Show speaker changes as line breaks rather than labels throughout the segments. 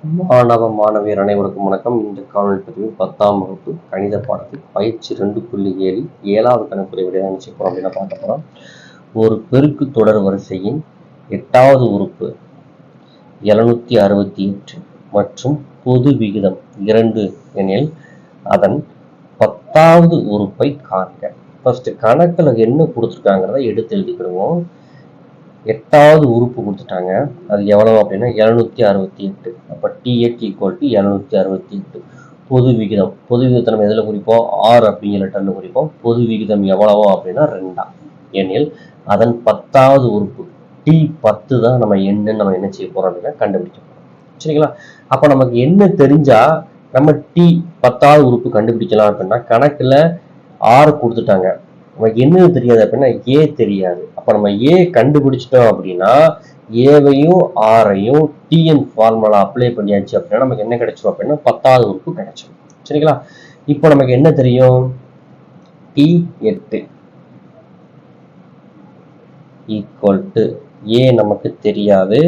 மாணவ மாணவியர் அனைவருக்கும் வணக்கம். இந்த காணொலி பதிவு 10ஆம் வகுப்பு கணித பாடத்தில் பயிற்சி 2.7 7வது கணக்குறை விட போறோம் அப்படின்னு பார்க்க போறோம். ஒரு பெருக்கு தொடர் வரிசையின் 8வது உறுப்பு 768 மற்றும் பொது விகிதம் 2 எனில் அதன் 10வது உறுப்பை காண்க. ஃபர்ஸ்ட் கணக்குல என்ன கொடுத்துருக்காங்கிறத எடுத்து எழுதிக்கிடுவோம். 8வது உறுப்பு கொடுத்துட்டாங்க. அது எவ்வளவு அப்படின்னா 768. அப்ப T8 = 768. பொது விகிதத்தை நம்ம எதில் குறிப்போம்? R அப்படிங்கிற டர்ல குறிப்போம். பொது விகிதம் எவ்வளவோ அப்படின்னா 2 எனில் அதன் 10வது உறுப்பு T10 தான் நம்ம என்ன செய்ய போறோம் அப்படின்னா கண்டுபிடிக்க போறோம். சரிங்களா? அப்ப நமக்கு என்ன தெரிஞ்சா நம்ம T10வது உறுப்பு கண்டுபிடிக்கலாம் அப்படின்னா கணக்குல R கொடுத்துட்டாங்க. நமக்கு என்ன தெரியாது அப்படின்னா ஏ தெரியாது. அப்ப நம்ம ஏ கண்டுபிடிச்சிட்டோம் அப்படின்னா ஏவையும் ஆரையும் டிஎன் ஃபார்முலா அப்ளை பண்ணியாச்சு அப்படின்னா நமக்கு என்ன கிடைச்சிடும் அப்படின்னா 10வது உறுப்பு கிடைச்சிடும். சரிங்களா? இப்போ நமக்கு என்ன தெரியும்? T8 = ஏ நமக்கு தெரியாது.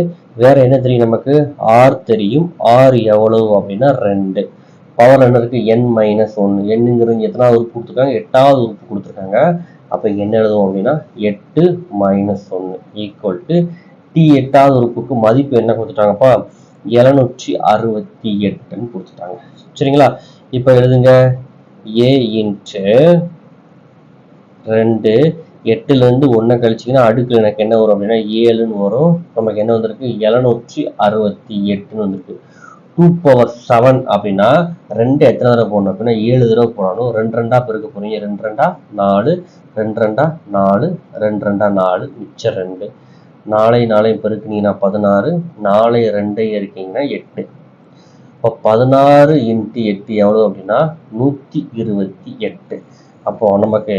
வேற என்ன தெரியும்? நமக்கு ஆர் தெரியும். ஆர் எவ்வளவு அப்படின்னா 2. பவர் என்ன இருக்கு? n-1. என்னங்கிறது எத்தனாவது உறுப்பு கொடுத்துருக்காங்க? 8வது உறுப்பு கொடுத்துருக்காங்க. அப்ப என்ன எழுதுவோம் அப்படின்னா 8 - 1 = T8வது உறுப்புக்கு மதிப்பு என்ன கொடுத்துட்டாங்கப்பா? 768 கொடுத்துட்டாங்க. சரிங்களா? இப்ப எழுதுங்க. a × 2 8ல இருந்து 1 கழிச்சிங்கன்னா அடுக்கு எனக்கு என்ன வரும் அப்படின்னா 7ன்னு வரும். நமக்கு என்ன வந்திருக்கு? 768 வந்திருக்கு. 2⁻7 அப்படின்னா 2 எத்தனை தடவை போடணும் அப்படின்னா 7 தடவை போடணும். 2 2 பெருக்க போறீங்க. 2 2 4, 2 2 4, 2 2 4, மிச்சம் 2. 4 4 பெருக்குனீங்கன்னா 16, 4 2 இருக்கீங்கன்னா 8. இப்போ 16 × 8 எவ்வளவு அப்படின்னா 128. அப்போ நமக்கு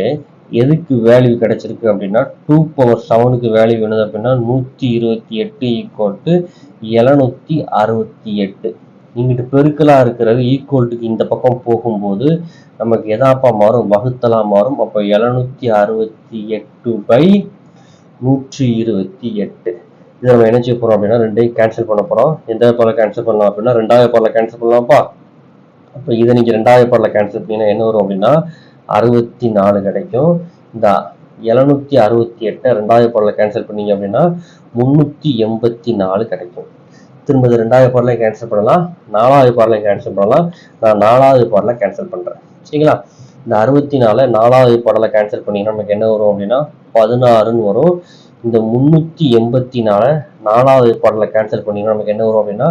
எதுக்கு வேல்யூ கிடைச்சிருக்கு அப்படின்னா 2⁻7க்கு வேல்யூ வேணுது அப்படின்னா 128 = 768. இங்கிட்டு பெருக்கலா இருக்கிறது ஈக்குவல்ட்டுக்கு இந்த பக்கம் போகும்போது நமக்கு எதாப்பா மாறும்? வகுத்தலா மாறும். அப்போ 768/128. இதை நம்ம என்ன செய்ய போறோம் அப்படின்னா 2ஐயும் கேன்சல் பண்ண போறோம். எந்த பவர்ல கேன்சல் பண்ணலாம் அப்படின்னா 2வது பவர்ல கேன்சல் பண்ணலாம்ப்பா. அப்போ இதை நீங்க 2வது பவர்ல கேன்சல் பண்ணீங்கன்னா என்ன வரும் அப்படின்னா 64 கிடைக்கும். இந்த 768 2வது பவர்ல கேன்சல் பண்ணீங்க அப்படின்னா 384 கிடைக்கும். திரும்ப 2வது பவர்ல கேன்சல் பண்ணலாம். 4வது பவர்ல கேன்சல் பண்ணலாம். நான் 4வது பவர்ல கேன்சல் பண்றேன். சரிங்களா? இந்த 64 4வது பவர்ல கேன்சல் பண்ணீங்கன்னா நமக்கு என்ன வரும் அப்படின்னா 16ன்னு வரும். இந்த 384 4வது பவர்ல கேன்சல் பண்ணீங்கன்னா நமக்கு என்ன வரும் அப்படின்னா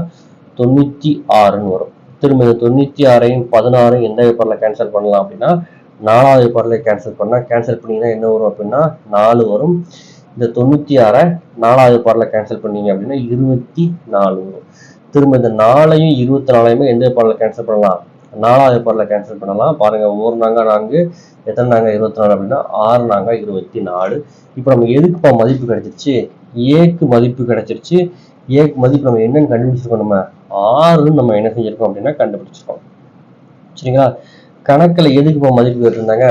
96ன்னு வரும். திரும்ப இந்த 96ஐயும் 16ஐயும் எந்த பவர்ல கேன்சல் பண்ணலாம் அப்படின்னா 4வது பவர்ல கேன்சல் பண்ணீங்கன்னா என்ன வரும் அப்படின்னா 4 வரும். இந்த 96 4வது பவர்ல கேன்சல் பண்ணீங்க அப்படின்னா 24 வரும். திரும்ப இந்த 4ஐயும் 24ஐயுமே எந்த பவர்ல கேன்சல் பண்ணலாம்? 4வது பவர்ல கேன்சல் பண்ணலாம். பாருங்க, 1 நாங்க 4, எத்தனை நாங்க 24 அப்படின்னா 6 நாங்க 24. இப்போ நம்ம எதுக்குப்பா மதிப்பு கிடைச்சிருச்சு? ஏக்கு மதிப்பு கிடைச்சிருச்சு. ஏக்கு மதிப்பு நம்ம என்னன்னு கண்டுபிடிச்சிருக்கோம்? நம்ம 6ன்னு நம்ம என்ன செஞ்சிருக்கோம் அப்படின்னா கண்டுபிடிச்சிருக்கோம். சரிங்களா? கணக்குல எதுக்குப்பா மதிப்பு கேட்டிருந்தாங்க?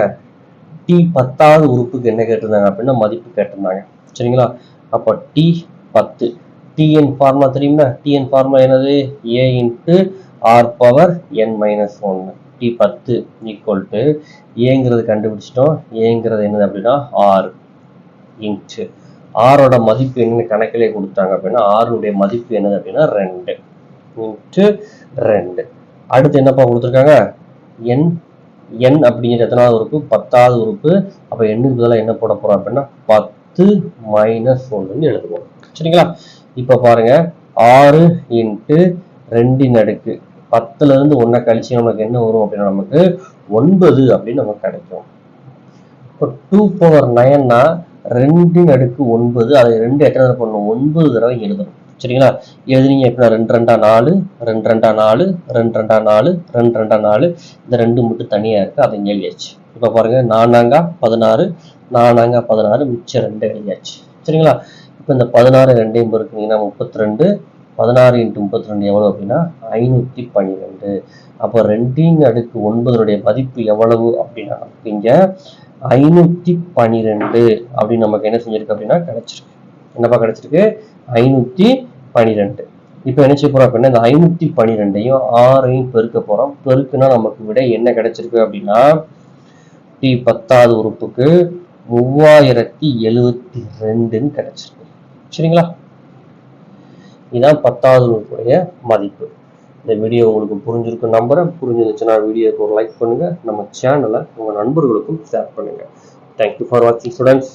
T10வது உறுப்புக்கு என்ன கேட்டிருந்தாங்க அப்படின்னா மதிப்பு கேட்டிருந்தாங்க. சரிங்களா? அப்போ T10 Tn ஃபார்முலா தெரியுமா? Tn ஃபார்முலா என்னது? A × R⁻n-1. T10 = ஏங்கிறது கண்டுபிடிச்சிட்டோம். ஏங்கிறது என்னது அப்படின்னா 6 × ஆரோட மதிப்பு என்னன்னு கணக்கிலே கொடுத்தாங்க அப்படின்னா ஆருடைய மதிப்பு என்னது அப்படின்னா 2 × 2. அடுத்து என்னப்பா கொடுத்துருக்காங்க? n அப்படிங்கிற எத்தனாவது உறுப்பு? 10வது உறுப்பு. அப்ப எண்ணுக்கு பதிலாக என்ன போட போறோம் அப்படின்னா 10 - 1ன்னு எழுதுவோம். சரிங்களா? இப்ப பாருங்க, 6 × 2 10ல இருந்து 1 கழிச்சு நமக்கு என்ன வரும் அப்படின்னா நமக்கு 9 அப்படின்னு நமக்கு கிடைக்கும். இப்போ 2⁻9னா 2⁻9. அதை 2 எத்தனை தடவை பண்ணணும்? 9 தடவை எழுதணும். சரிங்களா? எழுதுனீங்க எப்படின்னா 2 2 4, 2 2 4, 2 2 4, 2 2 4. இந்த 2 மட்டும் தனியா இருக்கு. அதை எழுதியாச்சு. இப்ப பாருங்க, 4 16, 4 16, மிச்சம் 2 எழுதியாச்சு. சரிங்களா? இப்ப இந்த 16 2ஐயும் பெருக்குனீங்கன்னா 32. 16 × 32 எவ்வளவு அப்படின்னா 512. அப்போ 2⁻9 மதிப்பு எவ்வளவு அப்படின்னா இங்க 512 அப்படின்னு நமக்கு என்ன செஞ்சிருக்கு அப்படின்னா கிடைச்சிருக்கு. என்னப்பா கிடைச்சிருக்கு? 512. இப்போ என்ன செய்ய போறோம் அப்படின்னா இந்த 512ஐயும் 6ஐயும் பெருக்க போறோம். பெருக்குனா நமக்கு விட என்ன கிடைச்சிருக்கு அப்படின்னா டி 10வது உறுப்புக்கு 3072ன்னு கிடைச்சிருக்கு. சரிங்களா? இதுதான் 10வது உறுப்புடைய மதிப்பு. இந்த வீடியோ உங்களுக்கு புரிஞ்சிருக்கும் நம்புறேன். புரிஞ்சிருந்துச்சுன்னா வீடியோக்கு ஒரு லைக் பண்ணுங்க. நம்ம சேனலை உங்க நண்பர்களுக்கும் ஷேர் பண்ணுங்க. தேங்க்யூ ஃபார் வாட்சிங் ஸ்டூடெண்ட்ஸ்.